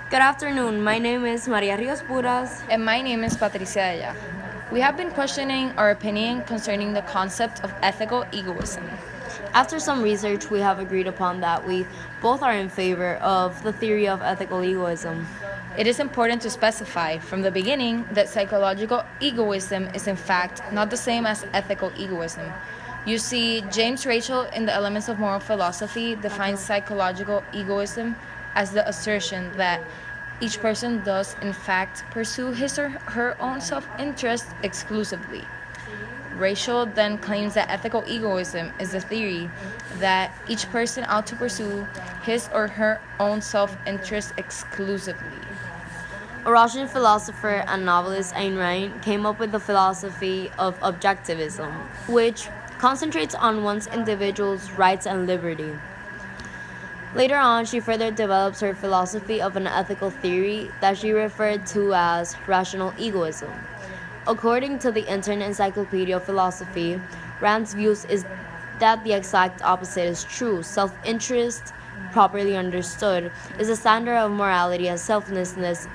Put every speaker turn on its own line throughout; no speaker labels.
Good afternoon. My name is Maria Rios.
And my name is Patricia Deya. We have been questioning our opinion concerning the concept of ethical egoism.
After some research, we have agreed upon that we both are in favor of the theory of ethical egoism.
It is important to specify from the beginning that psychological egoism is in fact not the same as ethical egoism. You see, James Rachel in the Elements of Moral Philosophy defines psychological egoism as the assertion that each person does in fact pursue his or her own self-interest exclusively. Rachel then claims that ethical egoism is the theory that each person ought to pursue his or her own self-interest exclusively.
A Russian philosopher and novelist Ayn Rand came up with the philosophy of objectivism, which concentrates on one's individual's rights and liberty. Later on, she further develops her philosophy of an ethical theory that she referred to as rational egoism. According to the Internet Encyclopedia of Philosophy, Rand's views is that the exact opposite is true. Self-interest, properly understood, is a standard of morality, and selflessness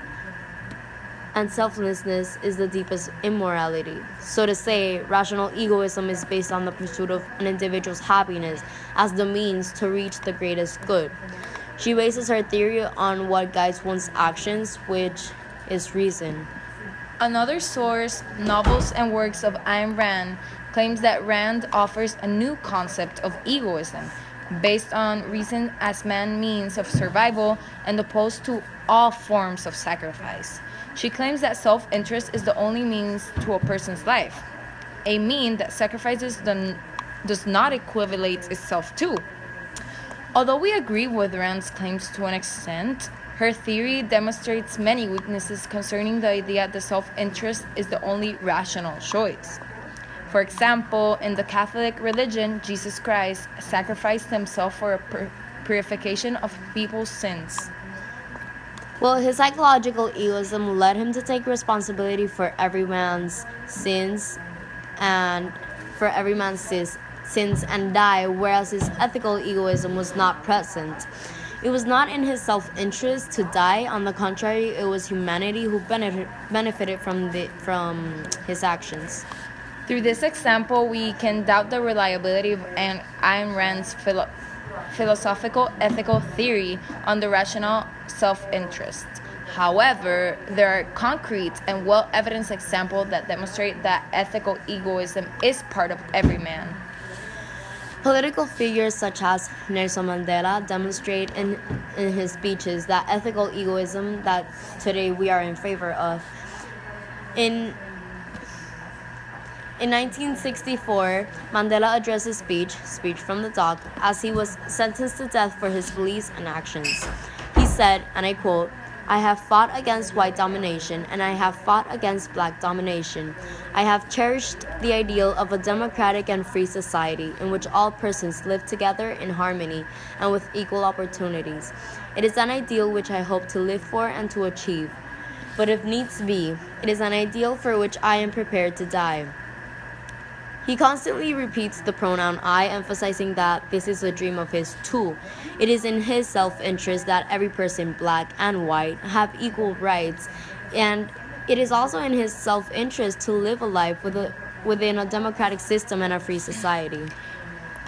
is the deepest immorality. So to say, rational egoism is based on the pursuit of an individual's happiness as the means to reach the greatest good. She bases her theory on what guides one's actions, which is reason.
Another source, Novels and Works of Ayn Rand, claims that Rand offers a new concept of egoism based on reason as man's means of survival and opposed to all forms of sacrifice. She claims that self-interest is the only means to a person's life, a mean that sacrifices does not equivalent itself to. Although we agree with Rand's claims to an extent, her theory demonstrates many weaknesses concerning the idea that self-interest is the only rational choice. For example, in the Catholic religion, Jesus Christ sacrificed himself for a purification of people's sins.
Well, his psychological egoism led him to take responsibility for every man's sins and die, whereas his ethical egoism was not present. It was not in his self-interest to die. On the contrary, it was humanity who benefited from his actions.
Through this example, we can doubt the reliability of Ayn Rand's philosophical ethical theory on the rational self-interest. However, there are concrete and well-evidenced examples that demonstrate that ethical egoism is part of every man.
Political figures such as Nelson Mandela demonstrate in his speeches that ethical egoism that today we are in favor of. In 1964, Mandela addressed his speech from the dock, as he was sentenced to death for his beliefs and actions. He said, and I quote, "I have fought against white domination, and I have fought against black domination. I have cherished the ideal of a democratic and free society in which all persons live together in harmony and with equal opportunities. It is an ideal which I hope to live for and to achieve. But if needs be, it is an ideal for which I am prepared to die." He constantly repeats the pronoun I, emphasizing that this is a dream of his too. It is in his self-interest that every person, black and white, have equal rights, and it is also in his self-interest to live a life within a democratic system and a free society.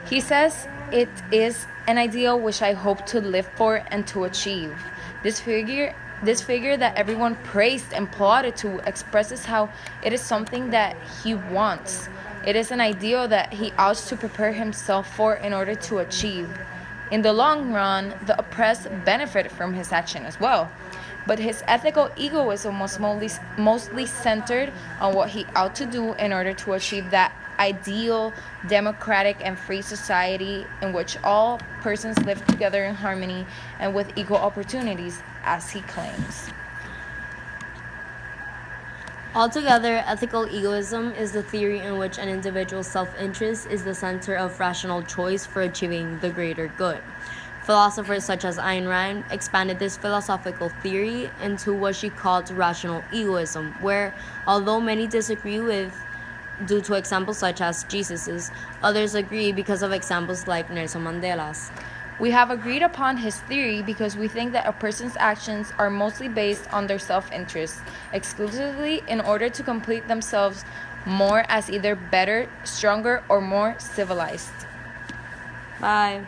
He says, "It is an ideal which I hope to live for and to achieve." This figure that everyone praised and applauded to expresses how it is something that he wants. It is an ideal that he ought to prepare himself for in order to achieve. In the long run, the oppressed benefit from his action as well. But his ethical egoism was mostly centered on what he ought to do in order to achieve that ideal, democratic, and free society in which all persons live together in harmony and with equal opportunities, as he claims.
Altogether, ethical egoism is the theory in which an individual's self-interest is the center of rational choice for achieving the greater good. Philosophers such as Ayn Rand expanded this philosophical theory into what she called rational egoism, where, although many disagree with due to examples such as Jesus's, others agree because of examples like Nelson Mandela's.
We have agreed upon his theory because we think that a person's actions are mostly based on their self-interest, exclusively in order to complete themselves more as either better, stronger, or more civilized.
Bye.